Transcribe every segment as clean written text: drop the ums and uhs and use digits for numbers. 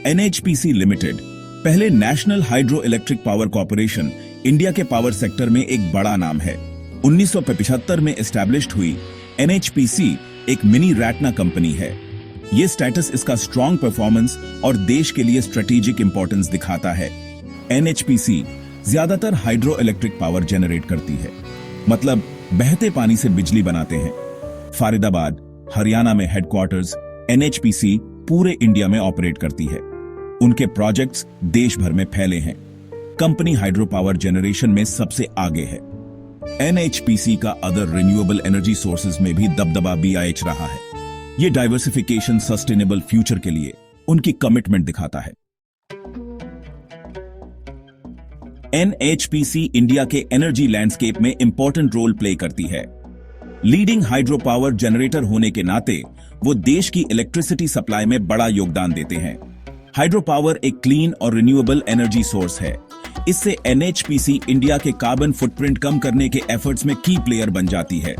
NHPC limited पहले national hydro electric power corporation India के power sector में एक बड़ा नाम है। 1975 में एस्टैब्लिश्ड हुई एनएचपीसी एक मिनी रैटना कंपनी है। ये स्टेटस इसका स्ट्रॉन्ग परफॉर्मेंस और देश के लिए स्ट्रेटेजिक इंपॉर्टेंस दिखाता है। एनएचपीसी ज्यादातर हाइड्रो इलेक्ट्रिक पावर जनरेट करती है, मतलब बहते पानी से बिजली बनाते हैं। फरीदाबाद, हरियाणा में हेडक्वार्टर्स एनएचपीसी पूरे इंडिया में ऑपरेट करती है। उनके प्रोजेक्ट्स देश भर में फैले हैं। कंपनी हाइड्रो पावर जनरेशन में सबसे आगे है। एनएचपीसी का अदर रिन्यूएबल एनर्जी सोर्सेज में भी दबदबा बीआईएच रहा है। ये डाइवर्सिफिकेशन सस्टेनेबल फ्यूचर के लिए उनकी कमिटमेंट दिखाता है। एनएचपीसी इंडिया के एनर्जी लैंडस्केप में इंपॉर्टेंट रोल प्ले करती है। लीडिंग हाइड्रो पावर जनरेटर होने के नाते वो देश की इलेक्ट्रिसिटी सप्लाई में बड़ा योगदान देते हैं। हाइड्रो पावर एक क्लीन और रिन्यूएबल एनर्जी सोर्स है। इससे एनएचपीसी इंडिया के कार्बन फुटप्रिंट कम करने के एफर्ट्स में की प्लेयर बन जाती है।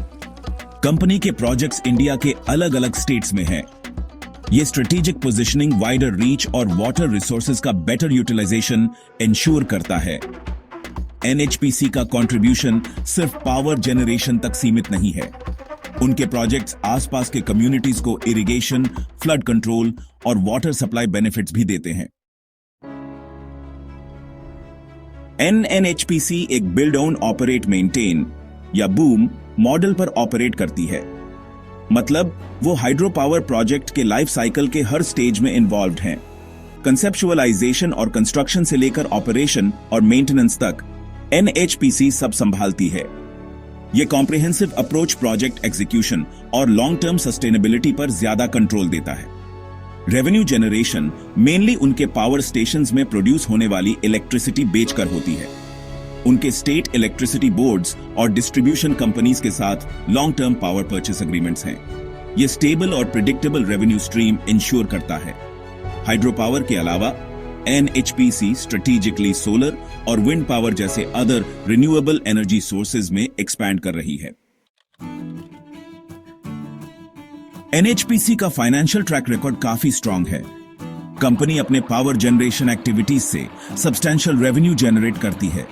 कंपनी के प्रोजेक्ट्स इंडिया के अलग अलग स्टेट्स में हैं। ये स्ट्रेटेजिक पोजीशनिंग, वाइडर रीच और वाटर रिसोर्सेज का बेटर यूटिलाइजेशन इंश्योर करता है। एनएचपीसी का कंट्रीब्यूशन सिर्फ पावर जनरेशन तक सीमित नहीं है। उनके प्रोजेक्ट्स आसपास के कम्युनिटीज को इरिगेशन, फ्लड कंट्रोल और वाटर सप्लाई बेनिफिट्स भी देते हैं। एनएचपीसी एक बिल्ड ओन ऑपरेट मेंटेन या बूम मॉडल पर ऑपरेट करती है। मतलब वो हाइड्रो पावर प्रोजेक्ट के लाइफ साइकिल के हर स्टेज में इन्वॉल्व्ड हैं। कंसेप्चुअलाइजेशन और कंस्ट्रक्शन से लेकर ऑपरेशन और मेंटेनेंस तक एनएचपीसी सब संभालती है। ये कॉम्प्रिहेंसिव अप्रोच प्रोजेक्ट एग्जीक्यूशन और लॉन्ग टर्म सस्टेनेबिलिटी पर ज्यादा कंट्रोल देता है। रेवेन्यू जनरेशन मेनली उनके पावर स्टेशंस में प्रोड्यूस होने वाली इलेक्ट्रिसिटी बेचकर होती है। उनके स्टेट इलेक्ट्रिसिटी बोर्ड्स और डिस्ट्रीब्यूशन कंपनीज के साथ long term power purchase agreements हैं। ये स्टेबल और प्रिडिक्टेबल रेवेन्यू स्ट्रीम इंश्योर करता है। हाइड्रो पावर के अलावा एनएचपीसी स्ट्रेटेजिकली सोलर और विंड पावर जैसे अदर रिन्यूएबल एनर्जी सोर्सेज में एक्सपैंड कर रही है। एनएचपीसी का फाइनेंशियल ट्रैक रिकॉर्ड काफी स्ट्रांग है। कंपनी अपने पावर जनरेशन एक्टिविटीज से सब्सटैंशियल रेवेन्यू जनरेट करती है।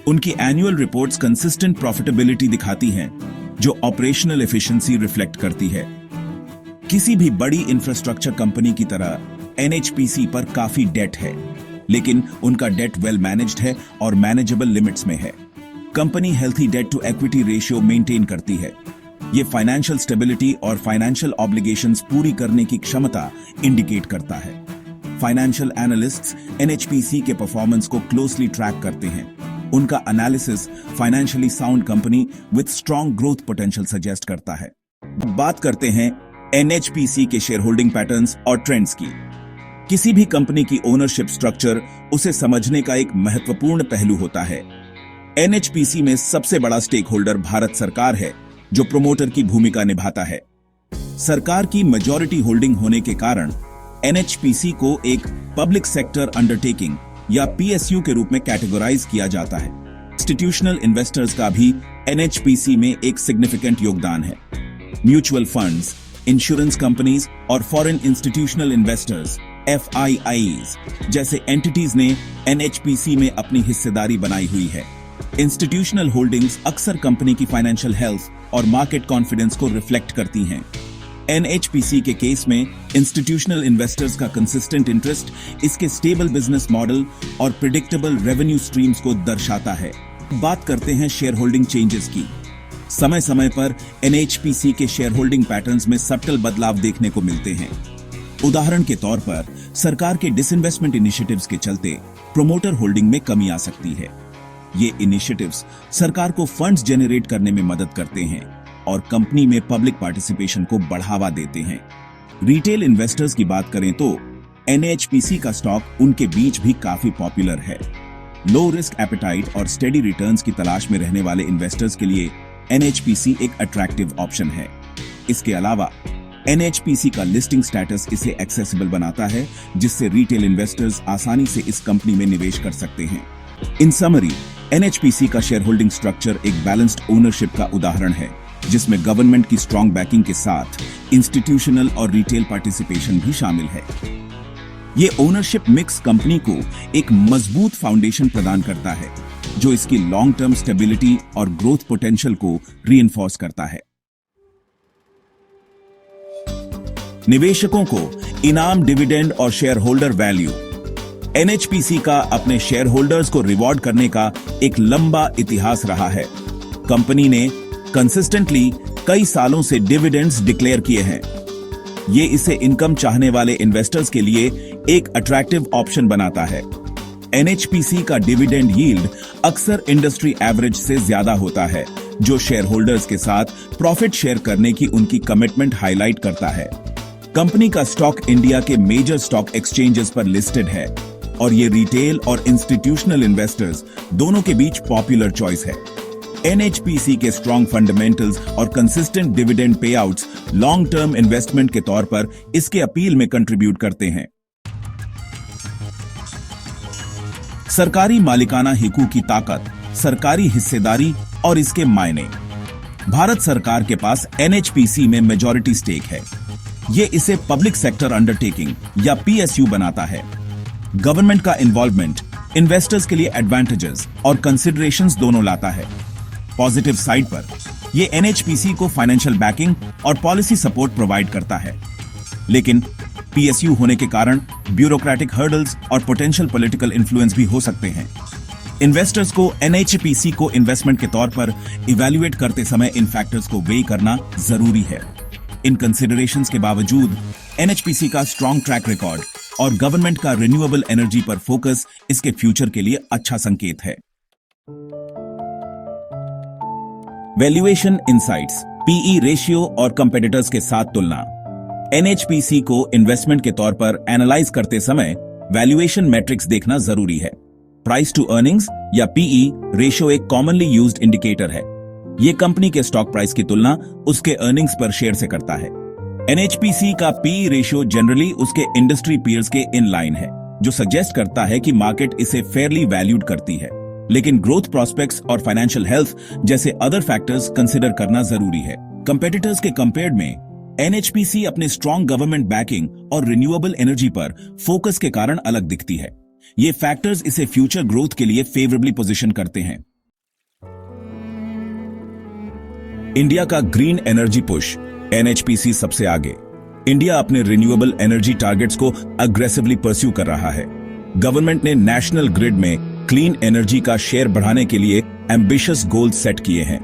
उनकी एनुअल रिपोर्ट्स कंसिस्टेंट प्रॉफिटेबिलिटी दिखाती हैं, जो ऑपरेशनल एफिशिएंसी रिफ्लेक्ट करती है। किसी भी बड़ी इंफ्रास्ट्रक्चर कंपनी की तरह एनएचपीसी पर काफी डेट है, लेकिन उनका डेट वेल मैनेज्ड है और मैनेजेबल लिमिट्स में है। Company healthy debt to equity ratio maintain करती है। ये फाइनेंशियल स्टेबिलिटी और फाइनेंशियल ऑब्लिगेशंस पूरी करने की क्षमता इंडिकेट करता है। फाइनेंशियल एनालिस्ट्स एनएचपीसी के परफॉर्मेंस को क्लोजली ट्रैक करते हैं। उनका analysis financially sound company with strong growth potential suggest करता है। बात करते हैं एनएचपीसी के शेयर होल्डिंग पैटर्न्स और ट्रेंड्स की। किसी भी कंपनी की ओनरशिप स्ट्रक्चर उसे समझने का एक महत्वपूर्ण पहलू होता है। एनएचपीसी में सबसे बड़ा स्टेक होल्डर भारत सरकार है, जो प्रोमोटर की भूमिका निभाता है। सरकार की मेजॉरिटी होल्डिंग होने के कारण एनएचपीसी को एक पब्लिक सेक्टर अंडरटेकिंग या पीएसयू के रूप में कैटेगराइज किया जाता है। इंस्टीट्यूशनल इन्वेस्टर्स का भी एनएचपीसी में एक सिग्निफिकेंट योगदान है। म्यूचुअल फंड्स, इंश्योरेंस कंपनीज और फॉरेन इंस्टीट्यूशनल इन्वेस्टर्स एफआईआईज जैसे एंटिटीज ने एनएचपीसी में अपनी हिस्सेदारी बनाई हुई है। इंस्टीट्यूशनल होल्डिंग्स अक्सर कंपनी की फाइनेंशियल हेल्थ और मार्केट कॉन्फिडेंस को रिफ्लेक्ट करती हैं। एनएचपीसी के केस में इंस्टीट्यूशनल इन्वेस्टर्स का कंसिस्टेंट इंटरेस्ट इसके स्टेबल बिजनेस मॉडल और प्रिडिक्टेबल रेवेन्यू स्ट्रीम्स को दर्शाता है। बात करते हैं शेयर होल्डिंग चेंजेस की। समय समय पर एनएचपीसी के शेयर होल्डिंग पैटर्न्स में सटल बदलाव देखने को मिलते हैं। उदाहरण के तौर पर सरकार के डिसइन्वेस्टमेंट इनिशिएटिव्स के चलते प्रोमोटर होल्डिंग में कमी आ सकती है। ये इनिशिएटिव्स सरकार को फंड्स जनरेट करने में मदद करते हैं और कंपनी में पब्लिक पार्टिसिपेशन को बढ़ावा देते हैं। रिटेल इन्वेस्टर्स की बात करें तो एनएचपीसी का स्टॉक उनके बीच भी काफी पॉपुलर है। लो रिस्क एपेटाइट और स्टेडी रिटर्न्स की तलाश में रहने वाले इन्वेस्टर्स के लिए एनएचपीसी एक अट्रैक्टिव ऑप्शन है। इसके अलावा एनएचपीसी का लिस्टिंग स्टेटस इसे एक्सेसिबल बनाता है, जिससे रिटेल इन्वेस्टर्स आसानी से इस कंपनी में निवेश कर सकते हैं। इन समरी, एनएचपीसी का शेयर होल्डिंग स्ट्रक्चर एक बैलेंस्ड ओनरशिप का उदाहरण है, जिसमें गवर्नमेंट की स्ट्रॉन्ग बैकिंग के साथ इंस्टीट्यूशनल और रिटेल पार्टिसिपेशन भी शामिल है। ये ओनरशिप मिक्स कंपनी को एक मजबूत फाउंडेशन प्रदान करता है जो इसकी लॉन्ग टर्म स्टेबिलिटी और ग्रोथ पोटेंशियल को रीइंफोर्स करता है। निवेशकों को इनाम, डिविडेंड और शेयर होल्डर वैल्यू। एनएचपीसी का अपने शेयर होल्डर्स को रिवॉर्ड करने का एक लंबा इतिहास रहा है। कंपनी ने कंसिस्टेंटली कई सालों से डिविडेंड्स डिक्लेयर किए हैं। ये इसे इनकम चाहने वाले इन्वेस्टर्स के लिए एक अट्रैक्टिव ऑप्शन बनाता है। एनएचपीसी का डिविडेंड यील्ड अक्सर इंडस्ट्री एवरेज से ज्यादा होता है, जो शेयर होल्डर्स के साथ प्रॉफिट शेयर करने की उनकी कमिटमेंट हाईलाइट करता है। कंपनी का स्टॉक इंडिया के मेजर स्टॉक एक्सचेंजेस पर लिस्टेड है और ये रिटेल और इंस्टीट्यूशनल इन्वेस्टर्स दोनों के बीच पॉपुलर चॉइस है। एनएचपीसी के स्ट्रॉन्ग फंडामेंटल्स और consistent dividend पेआउट्स long term investment के तौर पर इसके अपील में कंट्रीब्यूट करते हैं। सरकारी मालिकाना हिकू की ताकत, सरकारी हिस्सेदारी और इसके मायने। भारत सरकार के पास एनएचपीसी में मेजॉरिटी स्टेक है। ये इसे पब्लिक सेक्टर अंडरटेकिंग या पीएसयू बनाता है। गवर्नमेंट का इन्वॉल्वमेंट इन्वेस्टर्स के लिए एडवांटेजेस और कंसिडरेशंस दोनों लाता है। पॉजिटिव साइड पर यह एनएचपीसी को फाइनेंशियल बैकिंग और पॉलिसी सपोर्ट प्रोवाइड करता है, लेकिन पीएसयू होने के कारण ब्यूरोक्रेटिक हर्डल्स और पोटेंशियल पॉलिटिकल इन्फ्लुएंस भी हो सकते हैं। इन्वेस्टर्स को एनएचपीसी को इन्वेस्टमेंट के तौर पर इवैल्यूएट करते समय इन फैक्टर्स को वेइ करना जरूरी है। इन कंसिडरेशंस के बावजूद एनएचपीसी का स्ट्रॉन्ग ट्रैक रिकॉर्ड और गवर्नमेंट का रिन्यूएबल एनर्जी पर फोकस इसके फ्यूचर के लिए अच्छा संकेत है। वैल्यूएशन इनसाइट्स, पीई रेशियो और कंपेटिटर्स के साथ तुलना। एनएचपीसी को इन्वेस्टमेंट के तौर पर एनालाइज करते समय वैल्यूएशन मैट्रिक्स देखना जरूरी है। प्राइस टू अर्निंग्स या पीई रेशियो एक कॉमनली यूज्ड इंडिकेटर है। ये कंपनी के स्टॉक प्राइस की तुलना उसके अर्निंग्स पर शेयर से करता है। एनएचपीसी का पीई रेशियो जनरली उसके इंडस्ट्री पीयर्स के इन लाइन है, जो सजेस्ट करता है कि मार्केट इसे फेयरली वैल्यूड करती है। लेकिन ग्रोथ प्रोस्पेक्ट्स और फाइनेंशियल हेल्थ जैसे अदर फैक्टर्स कंसिडर करना जरूरी है। कंपेटिटर्स के कंपेयर्ड में एनएचपीसी अपने स्ट्रॉन्ग गवर्नमेंट बैकिंग और रिन्यूएबल एनर्जी पर फोकस के कारण अलग दिखती है। ये फैक्टर्स इसे फ्यूचर ग्रोथ के लिए फेवरेबली पोजीशन करते हैं। इंडिया का ग्रीन एनर्जी पुश, एनएचपीसी सबसे आगे। इंडिया अपने रिन्यूएबल एनर्जी टारगेट्स को अग्रेसिवली परस्यू कर रहा है। गवर्नमेंट ने नेशनल ग्रिड में क्लीन एनर्जी का शेयर बढ़ाने के लिए एम्बिशियस गोल सेट किए हैं।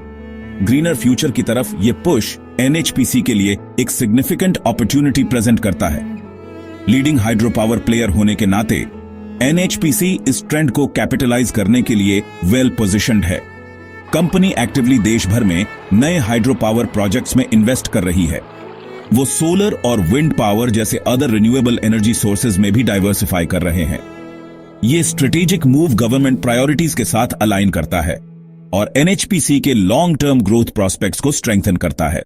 ग्रीनर फ्यूचर की तरफ ये पुश एनएचपीसी के लिए एक सिग्निफिकेंट अपॉर्चुनिटी प्रेजेंट करता है। लीडिंग हाइड्रो पावर प्लेयर होने के नाते एनएचपीसी इस ट्रेंड को कैपिटलाइज करने के लिए वेल पोजिशन्ड है। कंपनी एक्टिवली देश भर में नए हाइड्रो पावर प्रोजेक्ट्स में इन्वेस्ट कर रही है। वो सोलर और विंड पावर जैसे अदर रिन्यूएबल एनर्जी सोर्सेज में भी डाइवर्सिफाई कर रहे हैं। ये स्ट्रेटेजिक मूव गवर्नमेंट प्रायोरिटीज के साथ अलाइन करता है और एनएचपीसी के लॉन्ग टर्म ग्रोथ प्रोस्पेक्ट्स को स्ट्रेंथन करता है।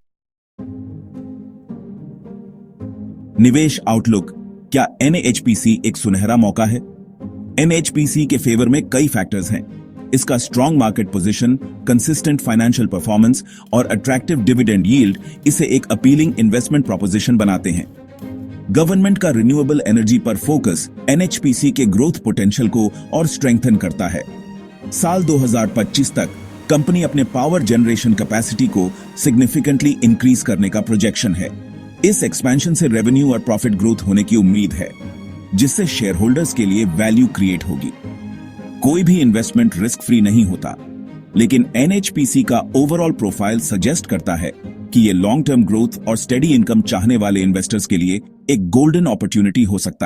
निवेश आउटलुक, क्या एनएचपीसी एक सुनहरा मौका है? एनएचपीसी के फेवर में कई फैक्टर्स हैं। इसका strong market position, consistent financial performance और अट्रैक्टिव डिविडेंड यील्ड इसे एक अपीलिंग इन्वेस्टमेंट प्रोपोजिशन बनाते हैं। गवर्नमेंट का रिन्यूएबल एनर्जी पर फोकस एनएचपीसी के ग्रोथ पोटेंशियल को और स्ट्रेंथन करता है। साल 2025 तक कंपनी अपने पावर जनरेशन कैपेसिटी को सिग्निफिकेंटली इंक्रीज करने का प्रोजेक्शन है। इस एक्सपेंशन से रेवेन्यू और प्रॉफिट ग्रोथ होने की उम्मीद है, जिससे शेयर होल्डर्स के लिए वैल्यू क्रिएट होगी। कोई भी इन्वेस्टमेंट रिस्क फ्री नहीं होता, लेकिन एनएचपीसी का ओवरऑल प्रोफाइल सजेस्ट करता है कि ये लॉन्ग टर्म ग्रोथ और स्टेडी इनकम चाहने वाले इन्वेस्टर्स के लिए एक गोल्डन अपॉर्चुनिटी हो सकता है।